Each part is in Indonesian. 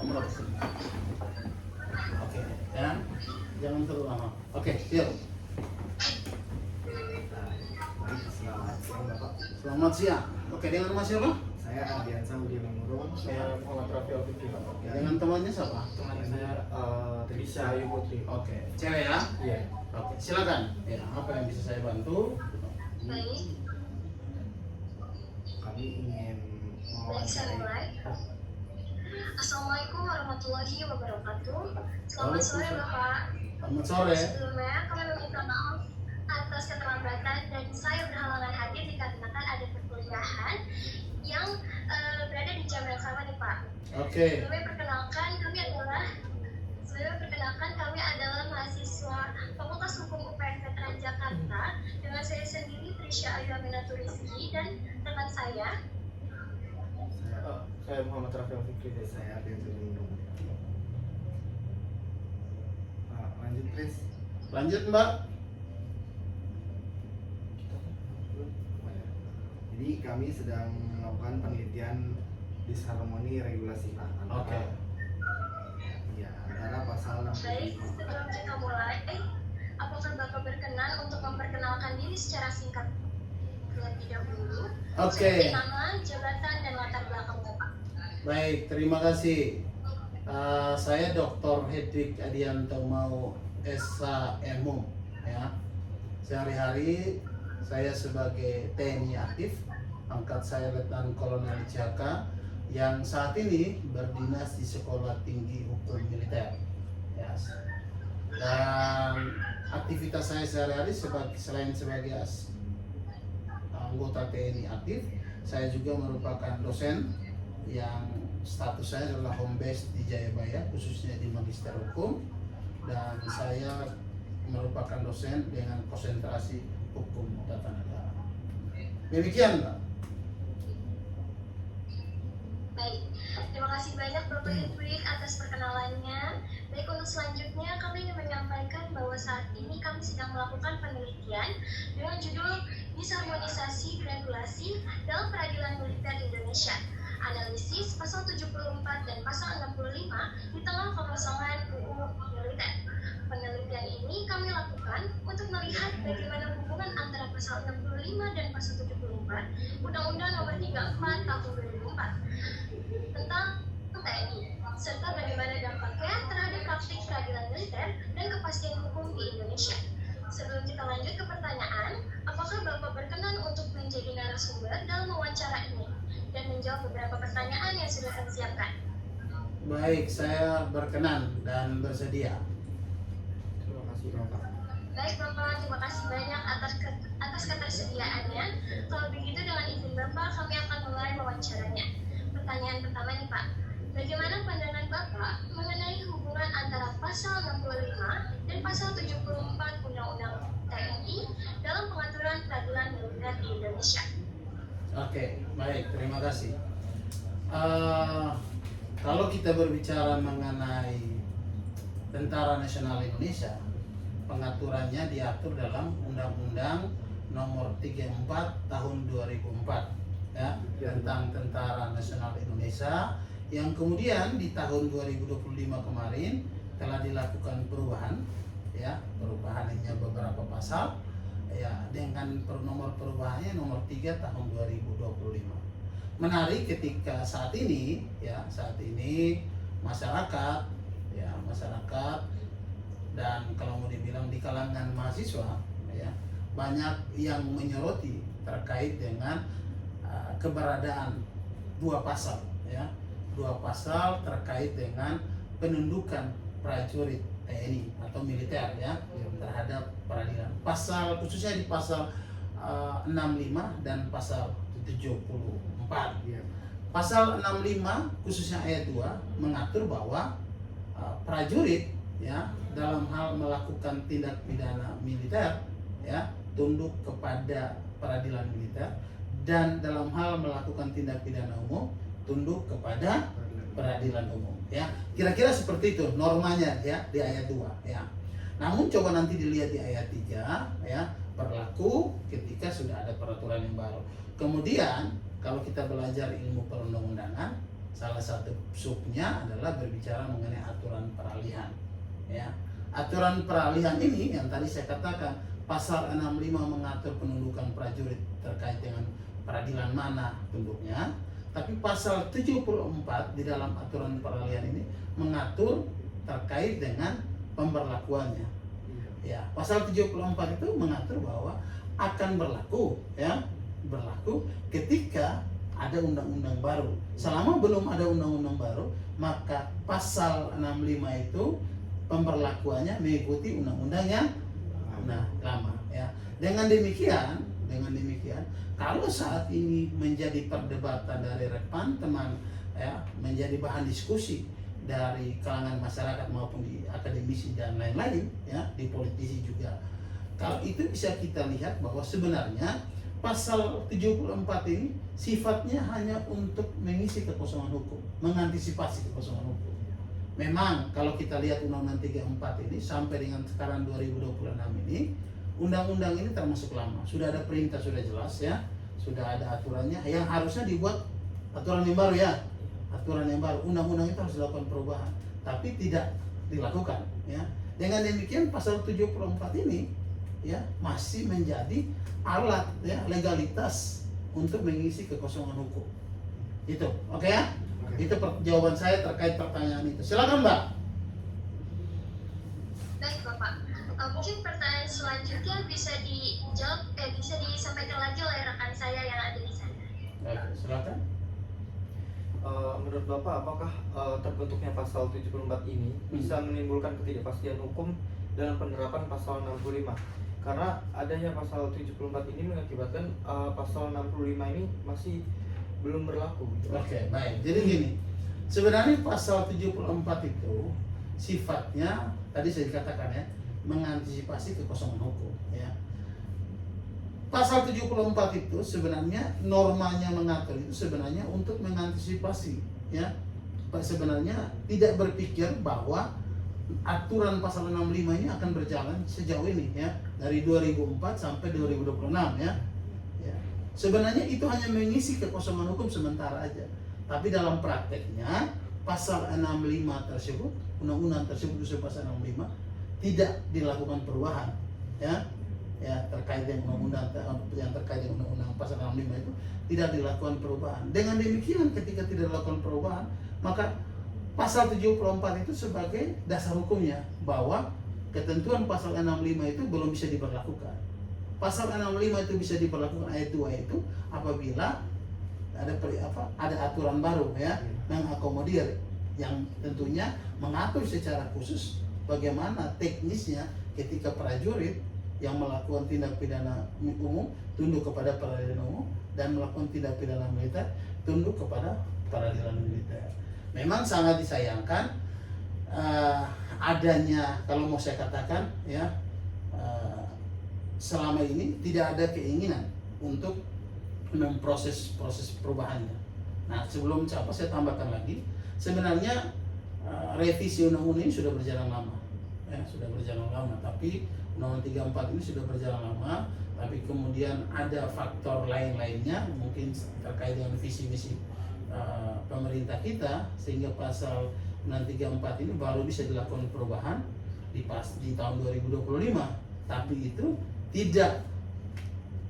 kamu harus sini. Oke, ya. Jangan terlalu lama. Oke, siap. Baik, selamat siang Bapak. Selamat siang. Oke, dengan Mas siapa? Saya Ardiansa Budi Mengurung. Saya Muhammad Rafi Alfikri Bapak. Oke, dengan temannya siapa? Teman saya Trisha Ayu Putri. Oke, cewek ya? Iya. Oke, silakan. Ya, apa yang bisa saya bantu? Baik, Kami ingin baik saya mulai. mewawancarai. Assalamualaikum warahmatullahi wabarakatuh. Selamat sore Bapak. Selamat sore. Sebelumnya kami meminta maaf atas keterlambatan dan saya berhalangan hadir dikarenakan ada perkuliahan yang berada di jam yang sama nih Pak. Oke. Sebelumnya perkenalkan kami adalah mahasiswa Fakultas Hukum UPN Veteran Jakarta dengan saya sendiri Trisha Ayu Aminatu Rizky dan rekan saya. Saya Muhammad Rafi Alfikri dan saya Ardiansa Budi Mengurung. Lanjut, Tris. Lanjut, Mbak. Jadi kami sedang melakukan penelitian disharmoni regulasi antara Oke. ya, antara pasal Baik, 65. sebelum kita mulai, apakah Bapak berkenan untuk memperkenalkan diri secara singkat terlebih dahulu? Oke. Seperti nama, jabatan, dan latar belakang Bapak. Baik, terima kasih. Saya Dr. Hedwig Adianto Mau SHMU ya. Sehari-hari saya sebagai TNI aktif, pangkat saya Letnan Kolonel Jaka yang saat ini berdinas di Sekolah Tinggi Hukum Militer. Ya. Dan aktivitas saya sehari-hari selain sebagai anggota TNI aktif, saya juga merupakan dosen yang status saya adalah home base di Jayabaya, khususnya di Magister Hukum, dan saya merupakan dosen dengan konsentrasi hukum tata negara. Demikian, Mbak. Baik, terima kasih banyak Bapak Hedwig atas perkenalannya. Baik, untuk selanjutnya kami ingin menyampaikan bahwa saat ini kami sedang melakukan penelitian dengan judul Disharmonisasi Regulasi dalam Peradilan Militer Indonesia. Analisis pasal 74 dan pasal 65 di tengah kekosongan UU Militer. Penelitian ini kami lakukan untuk melihat bagaimana hubungan antara pasal 65 dan pasal 74 Undang-Undang Nomor 34 Tahun 2004 tentang TNI, serta bagaimana dampaknya terhadap praktik peradilan militer dan kepastian hukum di Indonesia. Sebelum kita lanjut ke pertanyaan, apakah Bapak berkenan untuk menjadi narasumber dalam wawancara ini dan menjawab beberapa pertanyaan yang sudah kami siapkan? Baik, saya berkenan dan bersedia. Terima kasih Bapak. Baik Bapak, terima kasih banyak atas ketersediaannya. Kalau begitu dengan izin Bapak, kami akan mulai wawancaranya. Pertanyaan pertama nih Pak, bagaimana pandangan Bapak mengenai hubungan antara pasal 65 dan pasal 74 Undang-Undang TNI dalam pengaturan peradilan militer di Indonesia? Oke, baik, terima kasih. Kalau kita berbicara mengenai Tentara Nasional Indonesia, pengaturannya diatur dalam Undang-Undang Nomor 34 Tahun 2004 ya, tentang Tentara Nasional Indonesia, yang kemudian di tahun 2025 kemarin telah dilakukan perubahan ya, perubahan hanya beberapa pasal ya, dengan nomor perubahannya nomor 3 tahun 2025. Menarik ketika saat ini masyarakat dan kalau mau dibilang di kalangan mahasiswa ya, banyak yang menyoroti terkait dengan keberadaan dua pasal terkait dengan penundukan prajurit TNI atau militer ya terhadap peradilan. Pasal khususnya di pasal 65 dan pasal 74. Pasal 65 khususnya ayat 2 mengatur bahwa prajurit ya dalam hal melakukan tindak pidana militer ya tunduk kepada peradilan militer, dan dalam hal melakukan tindak pidana umum tunduk kepada peradilan umum ya. Kira-kira seperti itu normanya ya di ayat 2 ya. Namun coba nanti dilihat di ayat 3 ya, berlaku ketika sudah ada peraturan yang baru. Kemudian kalau kita belajar ilmu perundang-undangan Salah satu subnya adalah berbicara mengenai aturan peralihan. Ya, aturan peralihan ini yang tadi saya katakan pasal 65 mengatur penundukan prajurit terkait dengan peradilan mana tunduknya, tapi pasal 74 di dalam aturan peralihan ini mengatur terkait dengan pemberlakuannya. Ya, pasal 74 itu mengatur bahwa akan berlaku, ya, berlaku ketika ada undang-undang baru. Selama belum ada undang-undang baru, maka pasal 65 itu pemberlakuannya mengikuti undang-undang yang lama, ya. Dengan demikian, kalau saat ini menjadi perdebatan dari rekan teman, ya, menjadi bahan diskusi dari kalangan masyarakat maupun di akademisi dan lain-lain, ya, di politisi juga. Kalau itu bisa kita lihat bahwa sebenarnya pasal 74 ini sifatnya hanya untuk mengisi kekosongan hukum, mengantisipasi kekosongan hukum. Memang kalau kita lihat Undang-Undang 34 ini sampai dengan sekarang 2026 ini, undang-undang ini termasuk lama. Sudah ada perintah, sudah jelas, ya, sudah ada aturannya yang harusnya dibuat aturan yang baru, ya. Aturan yang baru, undang-undang itu harus dilakukan perubahan, tapi tidak dilakukan, ya. Dengan demikian pasal 74 ini, ya, masih menjadi alat, ya, legalitas untuk mengisi kekosongan hukum. Itu, oke, ya? Oke. Itu jawaban saya terkait pertanyaan itu. Silakan, Mbak. Baik Bapak, mungkin pertanyaan selanjutnya bisa dijawab, bisa disampaikan lagi oleh rekan saya yang ada di sana. Oke, silakan. Menurut Bapak, apakah terbentuknya pasal 74 ini bisa menimbulkan ketidakpastian hukum dalam penerapan pasal 65? Karena adanya pasal 74 ini mengakibatkan pasal 65 ini masih belum berlaku. Oke, baik. Jadi gini, sebenarnya pasal 74 itu sifatnya tadi saya katakan, ya, mengantisipasi kekosongan hukum, ya. Pasal 74 itu sebenarnya normanya mengatur itu sebenarnya untuk mengantisipasi, ya. Sebenarnya tidak berpikir bahwa aturan pasal 65 ini akan berjalan sejauh ini, ya, dari 2004 sampai 2026, ya. Ya. Sebenarnya itu hanya mengisi kekosongan hukum sementara aja. Tapi dalam prakteknya pasal 65 tersebut, undang-undang tersebut pasal 65 tidak dilakukan perubahan, ya. Ya, terkait dengan undang-undang yang terkait dengan undang-undang pasal 65 itu tidak dilakukan perubahan. Dengan demikian ketika tidak dilakukan perubahan, maka pasal 74 itu sebagai dasar hukumnya bahwa ketentuan pasal 65 itu belum bisa diberlakukan. Pasal 65 itu bisa diberlakukan ayat 2 itu apabila ada aturan baru, ya, mengakomodir yang tentunya mengatur secara khusus bagaimana teknisnya ketika prajurit yang melakukan tindak pidana umum tunduk kepada peradilan umum dan melakukan tindak pidana militer tunduk kepada peradilan militer. Memang sangat disayangkan adanya, kalau mau saya katakan, ya, selama ini tidak ada keinginan untuk memproses perubahannya. Nah, sebelum saya tambahkan lagi, sebenarnya revisi undang-undang ini sudah berjalan lama, ya, sudah berjalan lama. Tapi Undang-Undang 34 ini sudah berjalan lama, tapi kemudian ada faktor lain-lainnya mungkin terkait dengan visi misi pemerintah kita, sehingga pasal Undang-Undang 34 ini baru bisa dilakukan perubahan di tahun 2025. Tapi itu tidak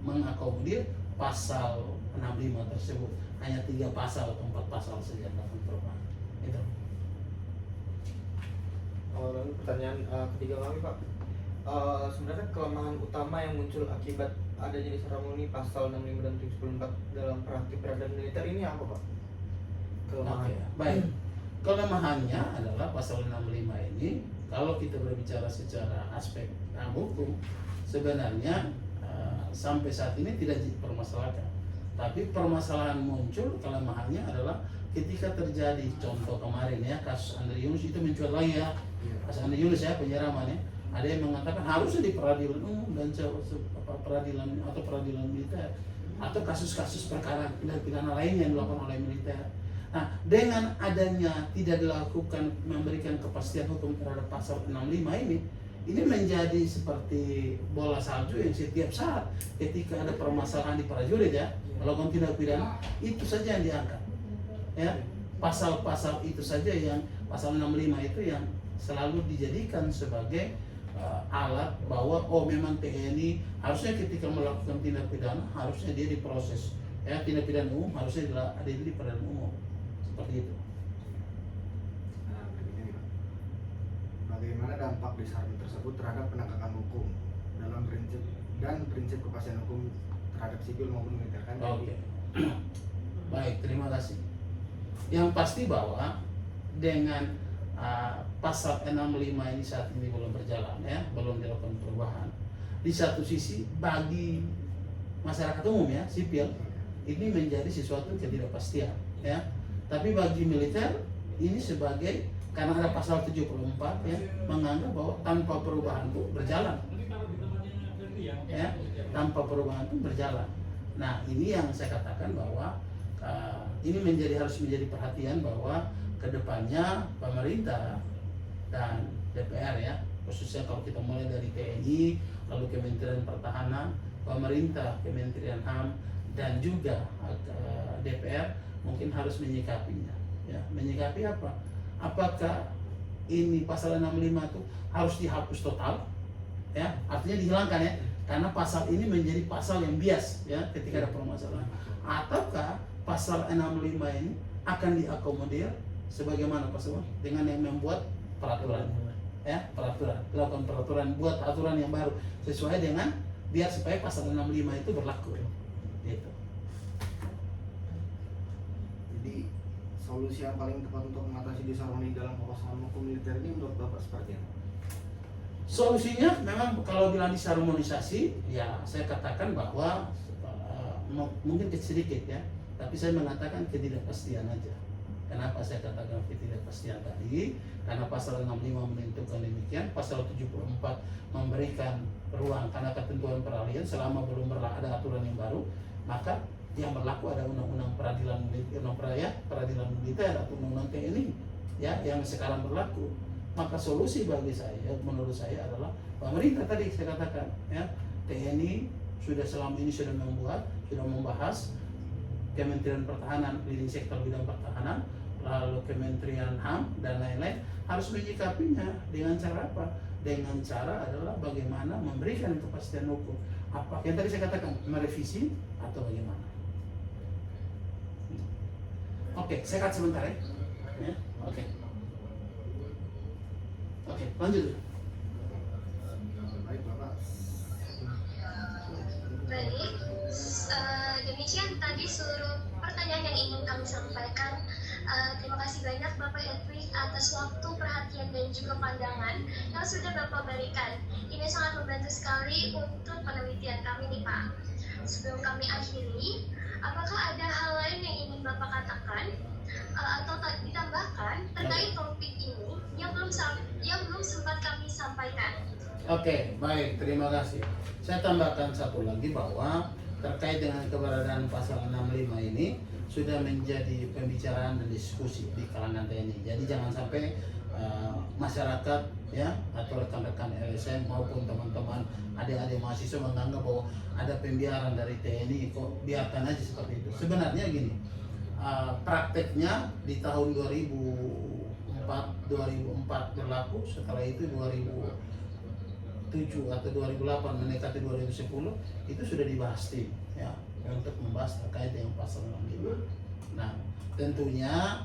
mengakomodir pasal 65 tersebut, hanya 3 pasal atau 4 pasal saja dilakukan perubahan. Itu. Lalu pertanyaan ketiga kami, Pak, sebenarnya kelemahan utama yang muncul akibat adanya disharmoni pasal 65 dan 74 dalam praktik peradilan militer ini apa, Pak? Kelemahan. Oke, baik. Kelemahannya adalah pasal 65 ini, kalau kita berbicara secara aspek hukum, sebenarnya sampai saat ini tidak dipermasalahkan. Tapi permasalahan muncul, kelemahannya adalah ketika terjadi contoh kemarin, ya, kasus Andre Yunus itu mencuat lagi, ya. Kasus Andre Yunus, ya, penyiraman, ya. Ada yang mengatakan harusnya di peradilan umum dan peradilan atau peradilan militer atau kasus-kasus perkara pidana lainnya yang dilakukan oleh militer. Nah, dengan adanya tidak dilakukan memberikan kepastian hukum terhadap pasal 65 ini menjadi seperti bola salju yang setiap saat ketika ada permasalahan di prajurit, ya, melakukan tindak pidana, itu saja yang diangkat, ya. pasal-pasal itu saja yang pasal 65 itu yang selalu dijadikan sebagai alat bahwa oh memang TNI harusnya ketika melakukan tindak pidana harusnya dia diproses, ya tindak pidana umum harusnya ada di peradilan umum seperti itu. Nah, begini Pak. Bagaimana dampak disarmi tersebut terhadap penegakan hukum dalam prinsip kepastian hukum terhadap sipil maupun militer kan? Oke. Baik, terima kasih. Yang pasti bahwa dengan pasal 65 ini saat ini belum berjalan, ya, belum dilakukan perubahan. Di satu sisi bagi masyarakat umum, ya, sipil, ini menjadi sesuatu ketidakpastian, ya. Tapi bagi militer ini sebagai, karena ada pasal 74, ya, menganggap bahwa tanpa perubahan itu berjalan, ya, tanpa perubahan itu berjalan. Nah, ini yang saya katakan bahwa ini harus menjadi perhatian bahwa kedepannya pemerintah dan DPR, ya, khususnya kalau kita mulai dari TNI, lalu Kementerian Pertahanan, pemerintah, Kementerian HAM, dan juga DPR mungkin harus menyikapinya, ya. Menyikapi apa? Apakah ini pasal 65 itu harus dihapus total, ya, artinya dihilangkan, ya, karena pasal ini menjadi pasal yang bias, ya, ketika ada permasalahan, ataukah pasal 65 ini akan diakomodir sebagaimana pasal dengan yang membuat peraturan, ya, melakukan peraturan, buat aturan yang baru sesuai dengan biar supaya pasal 65 itu berlaku, gitu. Jadi solusi yang paling tepat untuk mengatasi disharmoni dalam kekosongan hukum militer ini menurut Bapak seperti apa? Solusinya memang kalau bilang disharmonisasi, ya saya katakan bahwa mungkin sedikit, ya, tapi saya mengatakan ketidakpastian aja. Kenapa saya katakan ketidakpastian tadi? Karena pasal 65 menentukan demikian, pasal 74 memberikan ruang karena ketentuan peralihan selama belum ada aturan yang baru, maka yang berlaku ada undang-undang peradilan militer atau undang-undang TNI, ya, yang sekarang berlaku. Maka solusi bagi saya, menurut saya adalah pemerintah tadi saya katakan, ya, TNI selama ini sudah membahas, Kementerian Pertahanan, leading sektor bidang pertahanan, lalu Kementerian HAM dan lain-lain harus menyikapinya dengan cara apa? Dengan cara adalah bagaimana memberikan kepastian hukum. Apa yang tadi saya katakan, merevisi atau bagaimana? Oke, saya cut sebentar, ya. Oke, lanjut. Baik Bapak. Baik, demikian tadi seluruh pertanyaan yang ingin kami sampaikan. Terima kasih banyak Bapak Hedwig atas waktu, perhatian, dan juga pandangan yang sudah Bapak berikan. Ini sangat membantu sekali untuk penelitian kami nih Pak. Sebelum kami akhiri, apakah ada hal lain yang ingin Bapak katakan atau ditambahkan terkait topik ini yang belum sempat kami sampaikan? Oke, baik, terima kasih. Saya tambahkan satu lagi bahwa terkait dengan keberadaan pasal 65 ini sudah menjadi pembicaraan dan diskusi di kalangan TNI. Jadi jangan sampai masyarakat, ya, atau rekan-rekan LSM maupun teman-teman adik-adik mahasiswa menganggap bahwa ada pembiaran dari TNI, kok biarkan aja seperti itu. Sebenarnya gini, prakteknya di tahun 2004 berlaku, setelah itu 2007 atau 2008 mendekati 2010 itu sudah dibahas tim, ya, untuk membahas terkait dengan pasal 65. Nah, tentunya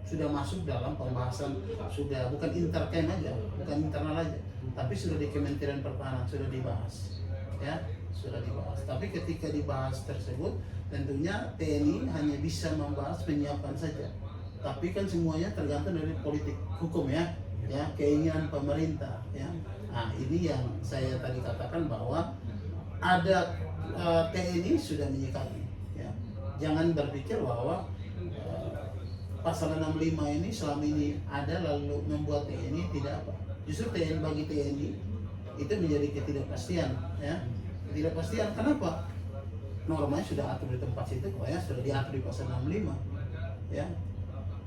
sudah masuk dalam pembahasan, sudah bukan interkem aja, bukan internal aja, tapi sudah di Kementerian Pertahanan sudah dibahas, ya, sudah dibahas. Tapi ketika dibahas tersebut, tentunya TNI hanya bisa membahas, menyiapkan saja. Tapi kan semuanya tergantung dari politik hukum, ya, ya, keinginan pemerintah, ya. Nah, ini yang saya tadi katakan bahwa ada TNI sudah menyikapi, ya. Jangan berpikir bahwa pasal 65 ini selama ini ada lalu membuat TNI tidak apa. Justru TNI, bagi TNI itu menjadi ketidakpastian, ya. Ketidakpastian kenapa? Normanya sudah atur di tempat situ, kok, ya, sudah diatur di pasal 65, ya.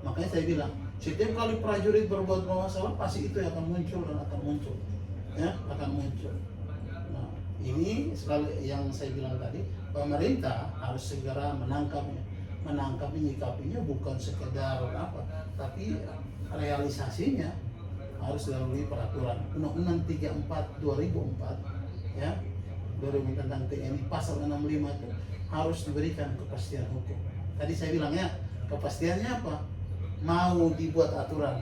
Makanya saya bilang, setiap kali prajurit berbuat masalah pasti itu akan muncul dan akan muncul, ya, akan muncul. Nah, ini sekali yang saya bilang tadi, pemerintah harus segera menangkapnya. menangkap menyikapinya bukan sekedar apa, tapi realisasinya harus dilalui peraturan Undang-Undang 34 2004 ya 2000 tentang TNI pasal 65 itu harus diberikan kepastian hukum. Tadi saya bilang ya, kepastiannya apa? Mau dibuat aturan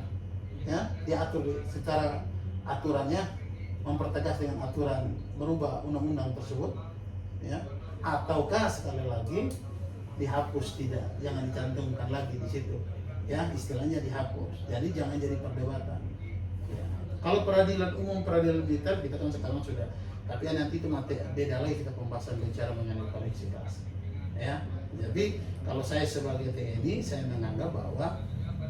ya, diatur secara aturannya mempertegas dengan aturan merubah undang-undang tersebut ya, ataukah sekali lagi dihapus, tidak, jangan dicantumkan lagi di situ ya, istilahnya dihapus. Jadi jangan jadi perdebatan ya. Kalau peradilan umum, peradilan militer kita kan sekarang sudah, tapi nanti itu beda lagi kita pembahasan bicara mengenai koneksitas ya. Jadi kalau saya sebagai TNI, saya menganggap bahwa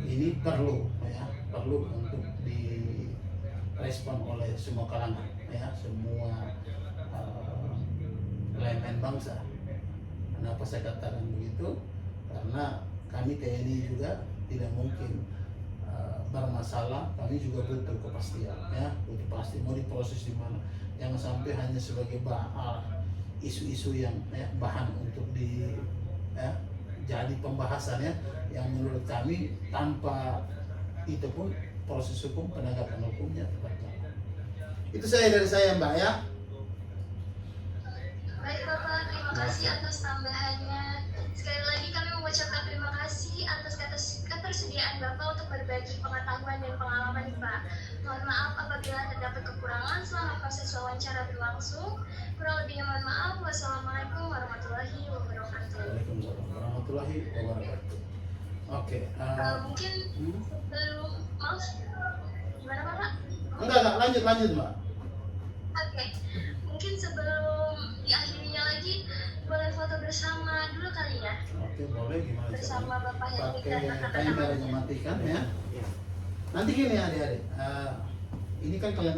ini perlu ya, perlu untuk direspon oleh semua kalangan ya, semua elemen bangsa. Kenapa saya katakan begitu? Karena kami TNI juga tidak mungkin bermasalah, kami juga butuh kepastian ya, butuh pasti mau diproses di mana. Jangan sampai hanya sebagai isu-isu yang ya, bahan untuk jadi pembahasannya yang menurut kami tanpa itu pun proses hukum, penegakan hukumnya berjalan. Itu dari saya Mbak ya. Baik Bapak, terima kasih atas tambahannya. Sekali lagi kami mengucapkan terima kasih atas ketersediaan Bapak untuk berbagi pengetahuan dan pengalaman Pak. Mohon maaf apabila terdapat kekurangan selama proses wawancara berlangsung. Kurang lebihnya mohon maaf. Wassalamualaikum warahmatullahi wabarakatuh. Waalaikumsalam warahmatullahi wabarakatuh. Oke. Mungkin sebelum maaf, gimana Bapak? Enggak, lanjut Mbak. Oke, mungkin sebelum diakhirinya lagi boleh foto bersama dulu kali ya. Oke, boleh, gimana Bersama Bapak Henry pakai dan Bapak kameranya matikan ya. Nanti gini adik-adik, ini kan kalian